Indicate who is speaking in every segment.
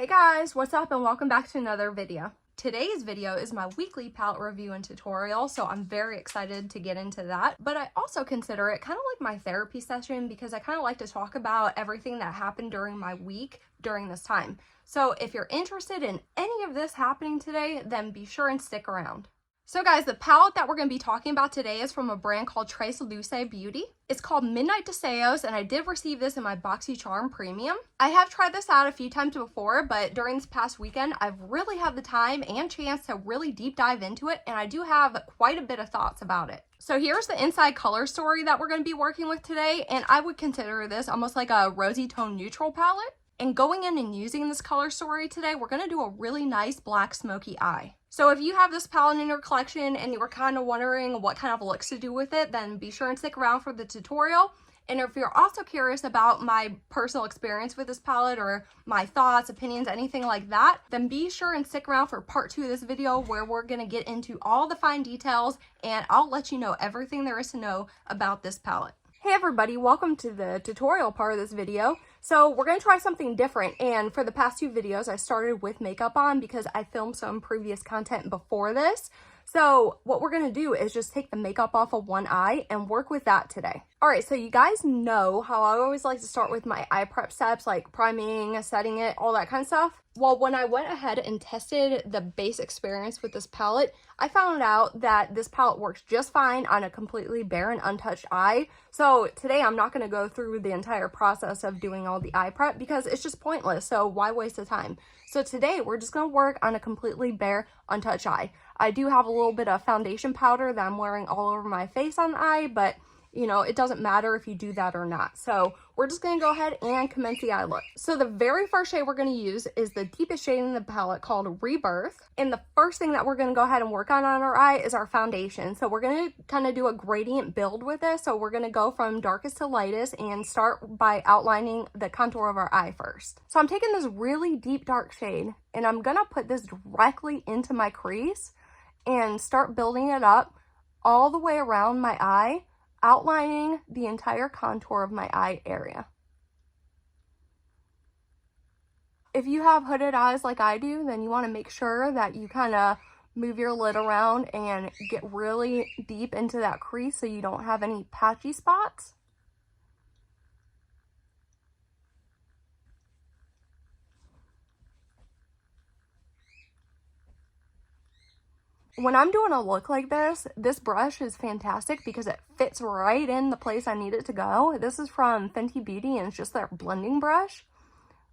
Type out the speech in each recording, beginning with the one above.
Speaker 1: Hey guys, what's up and welcome back to another video. Today's video is my weekly palette review and tutorial, so I'm very excited to get into that. But I also consider it kind of like my therapy session because I kind of like to talk about everything that happened during my week during this time. So if you're interested in any of this happening today, then be sure and stick around. So guys, the palette that we're going to be talking about today is from a brand called Treslúce Beauty. It's called Midnight Deseos, and I did receive this in my BoxyCharm Premium. I have tried this out a few times before, but during this past weekend, I've really had the time and chance to really deep dive into it, and I do have quite a bit of thoughts about it. So here's the inside color story that we're going to be working with today, and I would consider this almost like a rosy tone neutral palette. And going in and using this color story today, we're going to do a really nice black smoky eye. So if you have this palette in your collection and you were kind of wondering what kind of looks to do with it, then be sure and stick around for the tutorial. And if you're also curious about my personal experience with this palette or my thoughts, opinions, anything like that, then be sure and stick around for part 2 of this video where we're going to get into all the fine details and I'll let you know everything there is to know about this palette. Hey everybody, welcome to the tutorial part of this video. So we're going to try something different, and for the past 2 videos I started with makeup on because I filmed some previous content before this. So what we're going to do is just take the makeup off of one eye and work with that today. Alright, so you guys know how I always like to start with my eye prep steps like priming, setting it, all that kind of stuff. Well, when I went ahead and tested the base experience with this palette, I found out that this palette works just fine on a completely bare and untouched eye. So today I'm not going to go through the entire process of doing all the eye prep because it's just pointless, so why waste the time? So today we're just going to work on a completely bare, untouched eye. I do have a little bit of foundation powder that I'm wearing all over my face on the eye, but you know, it doesn't matter if you do that or not. So we're just going to go ahead and commence the eye look. So the very first shade we're going to use is the deepest shade in the palette called Rebirth. And the first thing that we're going to go ahead and work on our eye is our foundation. So we're going to kind of do a gradient build with this. So we're going to go from darkest to lightest and start by outlining the contour of our eye first. So I'm taking this really deep dark shade and I'm going to put this directly into my crease and start building it up all the way around my eye, outlining the entire contour of my eye area. If you have hooded eyes like I do, then you want to make sure that you kind of move your lid around and get really deep into that crease so you don't have any patchy spots. When I'm doing a look like this brush is fantastic because it fits right in the place I need it to go. This is from Fenty Beauty and it's just their blending brush.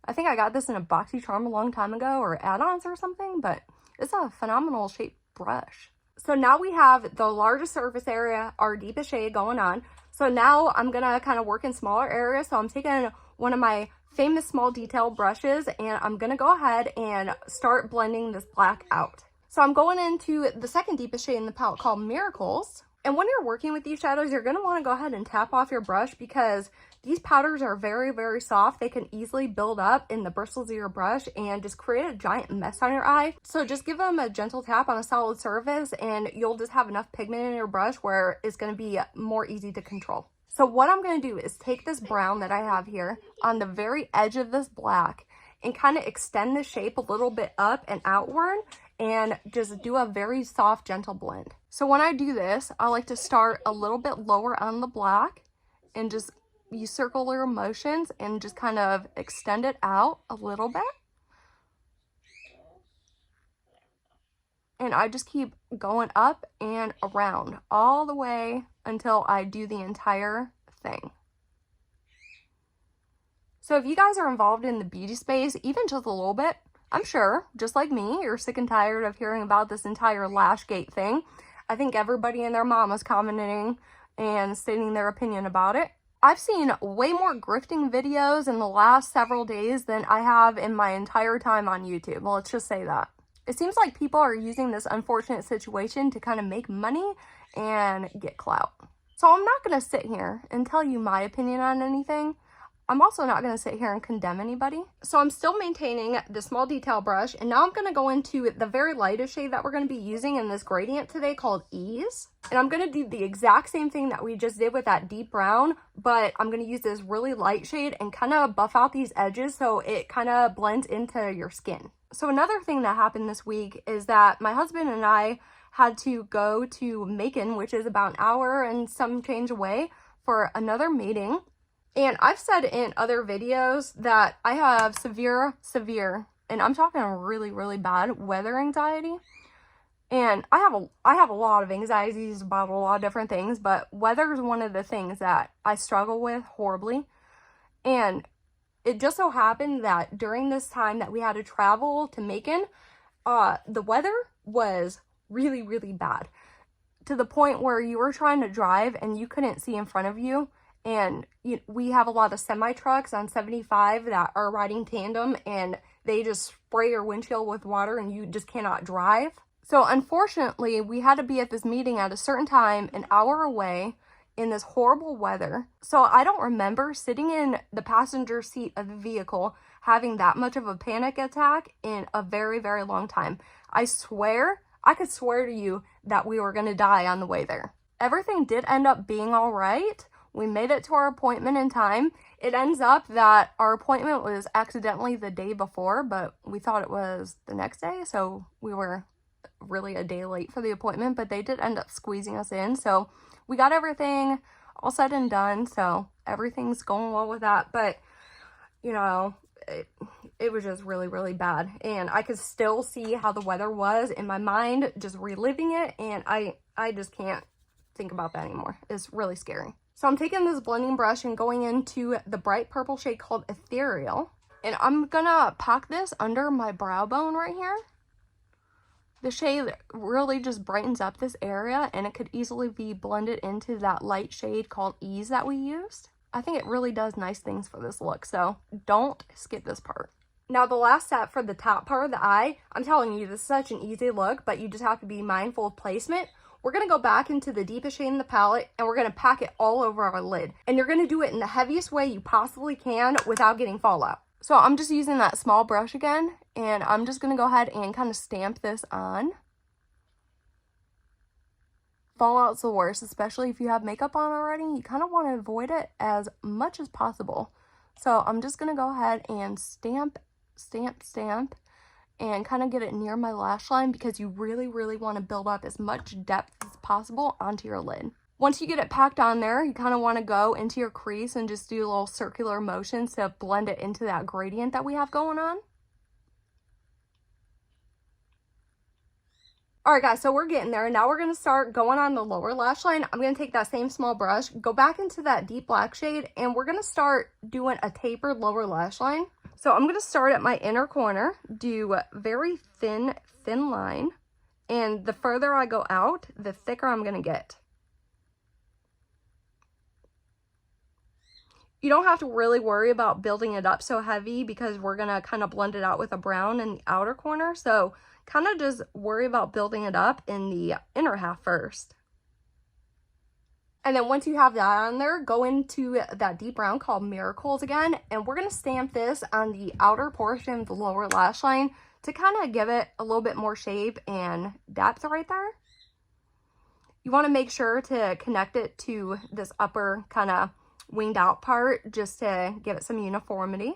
Speaker 1: I think I got this in a BoxyCharm a long time ago or add-ons or something, but it's a phenomenal shaped brush. So now we have the largest surface area, our deepest shade going on. So now I'm going to kind of work in smaller areas. So I'm taking one of my famous small detail brushes and I'm going to go ahead and start blending this black out. So I'm going into the second deepest shade in the palette called Miracles. And when you're working with these shadows, you're going to want to go ahead and tap off your brush because these powders are very, very soft. They can easily build up in the bristles of your brush and just create a giant mess on your eye. So just give them a gentle tap on a solid surface and you'll just have enough pigment in your brush where it's going to be more easy to control. So what I'm going to do is take this brown that I have here on the very edge of this black and kind of extend the shape a little bit up and outward and just do a very soft, gentle blend. So when I do this, I like to start a little bit lower on the black and just use circular motions and just kind of extend it out a little bit. And I just keep going up and around all the way until I do the entire thing. So if you guys are involved in the beauty space, even just a little bit, I'm sure, just like me, you're sick and tired of hearing about this entire lash gate thing. I think everybody and their mom is commenting and stating their opinion about it. I've seen way more grifting videos in the last several days than I have in my entire time on YouTube. Well, let's just say that. It seems like people are using this unfortunate situation to kind of make money and get clout. So I'm not going to sit here and tell you my opinion on anything. I'm also not going to sit here and condemn anybody. So I'm still maintaining the small detail brush, and now I'm going to go into the very lightest shade that we're going to be using in this gradient today called Ease. And I'm going to do the exact same thing that we just did with that deep brown, but I'm going to use this really light shade and kind of buff out these edges so it kind of blends into your skin. So another thing that happened this week is that my husband and I had to go to Macon, which is about an hour and some change away, for another meeting. And I've said in other videos that I have severe, and I'm talking really, really bad weather anxiety. And I have a lot of anxieties about a lot of different things, but weather is one of the things that I struggle with horribly. And it just so happened that during this time that we had to travel to Macon, the weather was really, really bad, to the point where you were trying to drive and you couldn't see in front of you. And we have a lot of semi trucks on 75 that are riding tandem, and they just spray your windshield with water and you just cannot drive. So unfortunately, we had to be at this meeting at a certain time, an hour away, in this horrible weather. So I don't remember sitting in the passenger seat of the vehicle having that much of a panic attack in a very, very long time. I could swear to you that we were going to die on the way there. Everything did end up being all right. We made it to our appointment in time. It ends up that our appointment was accidentally the day before, but we thought it was the next day, so we were really a day late for the appointment, but they did end up squeezing us in. So we got everything all said and done, so everything's going well with that. But, you know, it was just really, really bad. And I could still see how the weather was in my mind, just reliving it, and I just can't think about that anymore. It's really scary. So I'm taking this blending brush and going into the bright purple shade called Ethereal. And I'm gonna pack this under my brow bone right here. The shade really just brightens up this area, and it could easily be blended into that light shade called Ease that we used. I think it really does nice things for this look, so don't skip this part. Now the last step for the top part of the eye, I'm telling you, this is such an easy look, but you just have to be mindful of placement. We're going to go back into the deepest shade in the palette, and we're going to pack it all over our lid. And you're going to do it in the heaviest way you possibly can without getting fallout. So I'm just using that small brush again, and I'm just going to go ahead and kind of stamp this on. Fallout's the worst, especially if you have makeup on already. You kind of want to avoid it as much as possible. So I'm just going to go ahead and stamp, and kind of get it near my lash line, because you really, really want to build up as much depth as possible onto your lid. Once you get it packed on there, you kind of want to go into your crease and just do a little circular motions to blend it into that gradient that we have going on. Alright guys, so we're getting there. Now we're going to start going on the lower lash line. I'm going to take that same small brush, go back into that deep black shade, and we're going to start doing a tapered lower lash line. So I'm going to start at my inner corner, do a very thin line, and the further I go out, the thicker I'm going to get. You don't have to really worry about building it up so heavy, because we're going to kind of blend it out with a brown in the outer corner. So kind of just worry about building it up in the inner half first. And then once you have that on there, go into that deep brown called Miracles again, and we're going to stamp this on the outer portion of the lower lash line to kind of give it a little bit more shape and depth right there. You want to make sure to connect it to this upper kind of winged out part just to give it some uniformity.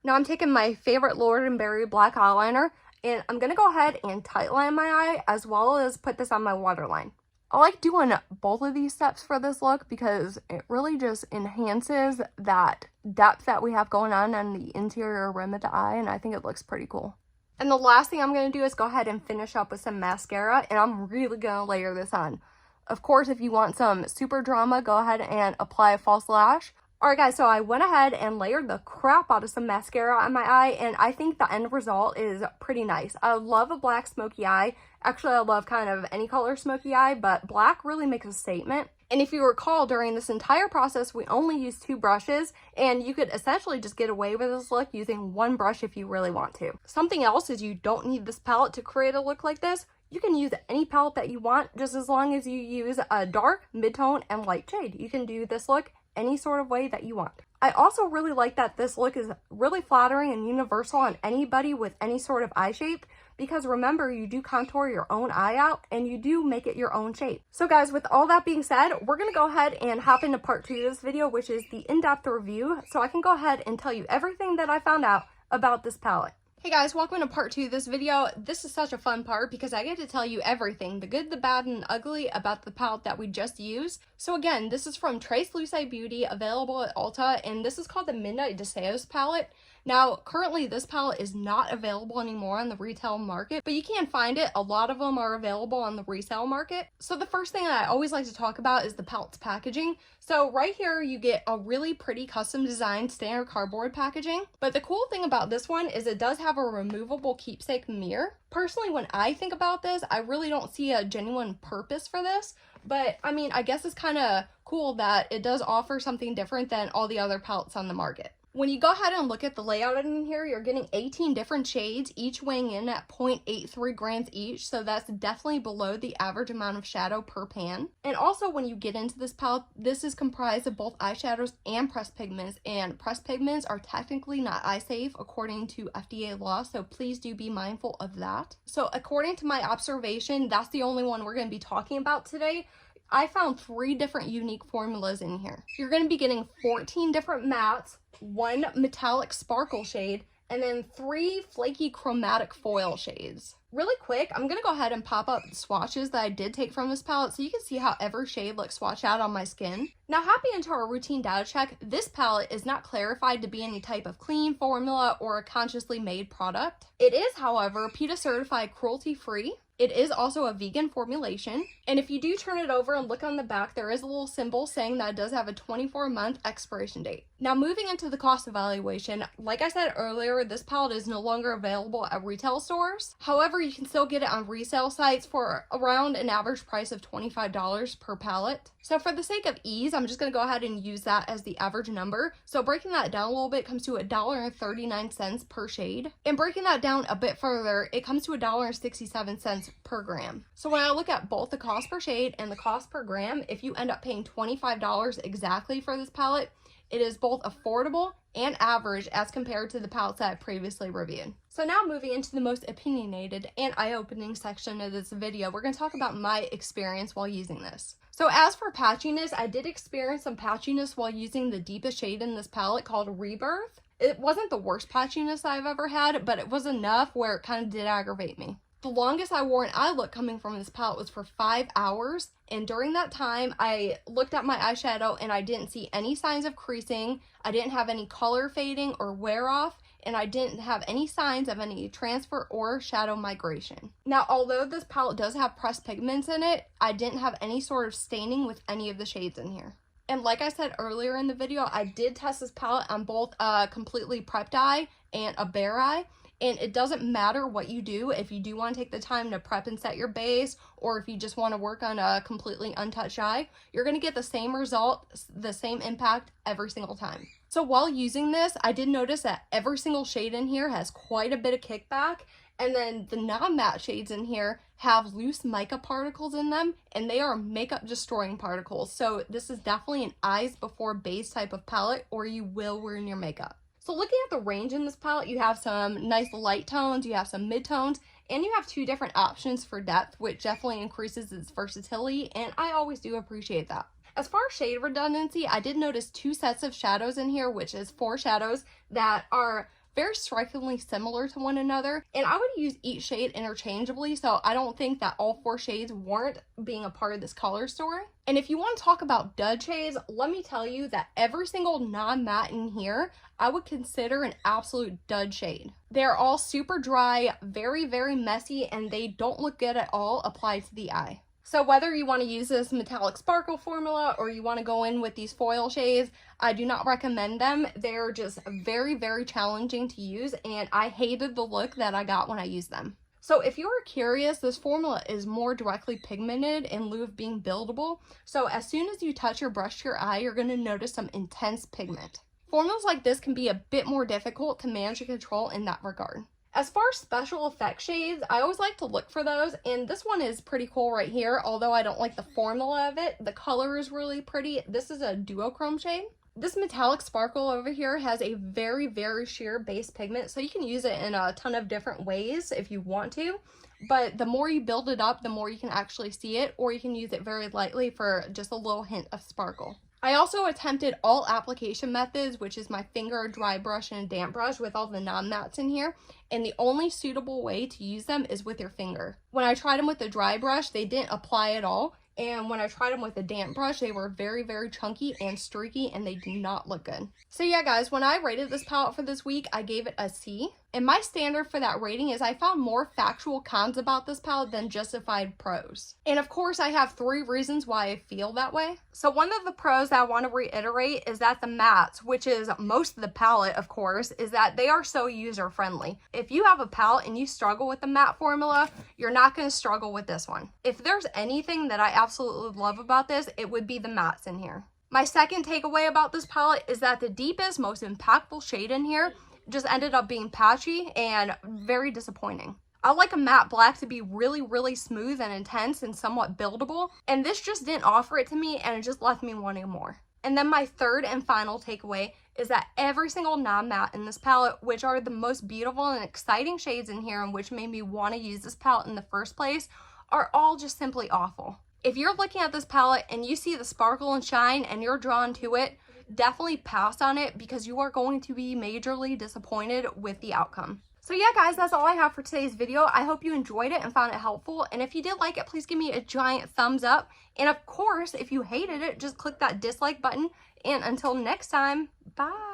Speaker 1: Now I'm taking my favorite Lord & Berry black eyeliner, and I'm going to go ahead and tightline my eye as well as put this on my waterline. I like doing both of these steps for this look because it really just enhances that depth that we have going on the interior rim of the eye, and I think it looks pretty cool. And the last thing I'm going to do is go ahead and finish up with some mascara, and I'm really going to layer this on. Of course, if you want some super drama, go ahead and apply a false lash. Alright guys, so I went ahead and layered the crap out of some mascara on my eye, and I think the end result is pretty nice. I love a black smoky eye. Actually, I love kind of any color smoky eye, but black really makes a statement. And if you recall, during this entire process, we only used 2 brushes, and you could essentially just get away with this look using 1 brush if you really want to. Something else is you don't need this palette to create a look like this. You can use any palette that you want, just as long as you use a dark, mid-tone, and light shade. You can do this look any sort of way that you want. I also really like that this look is really flattering and universal on anybody with any sort of eye shape, because remember, you do contour your own eye out and you do make it your own shape. So guys, with all that being said, we're going to go ahead and hop into part 2 of this video, which is the in-depth review, so I can go ahead and tell you everything that I found out about this palette. Hey guys, welcome to part 2 of this video. This is such a fun part because I get to tell you everything, the good, the bad, and the ugly about the palette that we just used. So again, this is from Treslúce Beauty, available at Ulta, and this is called the Midnight Deseos palette. Now, currently this palette is not available anymore on the retail market, but you can find it. A lot of them are available on the resale market. So the first thing that I always like to talk about is the palette's packaging. So right here, you get a really pretty custom designed standard cardboard packaging. But the cool thing about this one is it does have a removable keepsake mirror. Personally, when I think about this, I really don't see a genuine purpose for this. But I mean, I guess it's kind of cool that it does offer something different than all the other palettes on the market. When you go ahead and look at the layout in here, you're getting 18 different shades, each weighing in at 0.83 grams each, so that's definitely below the average amount of shadow per pan. And also, when you get into this palette, this is comprised of both eyeshadows and pressed pigments, and pressed pigments are technically not eye safe according to FDA law, so please do be mindful of that. So according to my observation, that's the only one we're going to be talking about today. I found 3 different unique formulas in here. You're going to be getting 14 different mattes, 1 metallic sparkle shade, and then 3 flaky chromatic foil shades. Really quick, I'm going to go ahead and pop up the swatches that I did take from this palette so you can see how every shade looks swatched out on my skin. Now, hopping into our routine data check, this palette is not clarified to be any type of clean formula or a consciously made product. It is, however, PETA certified cruelty-free. It is also a vegan formulation, and if you do turn it over and look on the back, there is a little symbol saying that it does have a 24-month expiration date. Now, moving into the cost evaluation, like I said earlier, this palette is no longer available at retail stores. However, you can still get it on resale sites for around an average price of $25 per palette. So for the sake of ease, I'm just going to go ahead and use that as the average number. So breaking that down a little bit comes to $1.39 per shade. And breaking that down a bit further, it comes to $1.67 per gram. So when I look at both the cost per shade and the cost per gram, if you end up paying $25 exactly for this palette, it is both affordable and average as compared to the palettes that I previously reviewed. So now moving into the most opinionated and eye-opening section of this video, we're going to talk about my experience while using this. So as for patchiness, I did experience some patchiness while using the deepest shade in this palette called Rebirth. It wasn't the worst patchiness I've ever had, but it was enough where it kind of did aggravate me. The longest I wore an eye look coming from this palette was for 5 hours, and during that time I looked at my eyeshadow and I didn't see any signs of creasing, I didn't have any color fading or wear off, and I didn't have any signs of any transfer or shadow migration. Now, although this palette does have pressed pigments in it, I didn't have any sort of staining with any of the shades in here. And like I said earlier in the video, I did test this palette on both a completely prepped eye and a bare eye. And it doesn't matter what you do. If you do want to take the time to prep and set your base, or if you just want to work on a completely untouched eye, you're going to get the same result, the same impact every single time. So while using this, I did notice that every single shade in here has quite a bit of kickback. And then the non-matte shades in here have loose mica particles in them, and they are makeup destroying particles. So this is definitely an eyes before base type of palette, or you will ruin your makeup. So looking at the range in this palette, you have some nice light tones, you have some mid-tones, and you have 2 different options for depth, which definitely increases its versatility, and I always do appreciate that. As far as shade redundancy, I did notice 2 sets of shadows in here, which is 4 shadows that are very strikingly similar to one another, and I would use each shade interchangeably, so I don't think that all 4 shades warrant being a part of this color story. And if you want to talk about dud shades, let me tell you that every single non-matte in here I would consider an absolute dud shade. They're all super dry, very, very messy, and they don't look good at all applied to the eye. So whether you want to use this metallic sparkle formula or you want to go in with these foil shades, I do not recommend them. They're just very, very challenging to use, and I hated the look that I got when I used them. So if you are curious, this formula is more directly pigmented in lieu of being buildable. So as soon as you touch your brush to your eye, you're going to notice some intense pigment. Formulas like this can be a bit more difficult to manage and control in that regard. As far as special effect shades, I always like to look for those, and this one is pretty cool right here, although I don't like the formula of it. The color is really pretty. This is a duochrome shade. This metallic sparkle over here has a very, very sheer base pigment, so you can use it in a ton of different ways if you want to. But the more you build it up, the more you can actually see it, or you can use it very lightly for just a little hint of sparkle. I also attempted all application methods, which is my finger, dry brush, and a damp brush with all the non-mattes in here. And the only suitable way to use them is with your finger. When I tried them with the dry brush, they didn't apply at all. And when I tried them with a damp brush, they were very, very chunky and streaky, and they do not look good. So yeah, guys, when I rated this palette for this week, I gave it a C. And my standard for that rating is I found more factual cons about this palette than justified pros. And of course, I have 3 reasons why I feel that way. So one of the pros that I want to reiterate is that the mattes, which is most of the palette, of course, is that they are so user-friendly. If you have a palette and you struggle with the matte formula, you're not going to struggle with this one. If there's anything that I absolutely love about this, it would be the mattes in here. My second takeaway about this palette is that the deepest, most impactful shade in here just ended up being patchy and very disappointing. I like a matte black to be really, really smooth and intense and somewhat buildable, and this just didn't offer it to me, and it just left me wanting more. And then my third and final takeaway is that every single non-matte in this palette, which are the most beautiful and exciting shades in here and which made me want to use this palette in the first place, are all just simply awful. If you're looking at this palette and you see the sparkle and shine and you're drawn to it, definitely pass on it because you are going to be majorly disappointed with the outcome. So yeah, guys, that's all I have for today's video. I hope you enjoyed it and found it helpful. And if you did like it, please give me a giant thumbs up. And of course, if you hated it, just click that dislike button. And until next time, bye.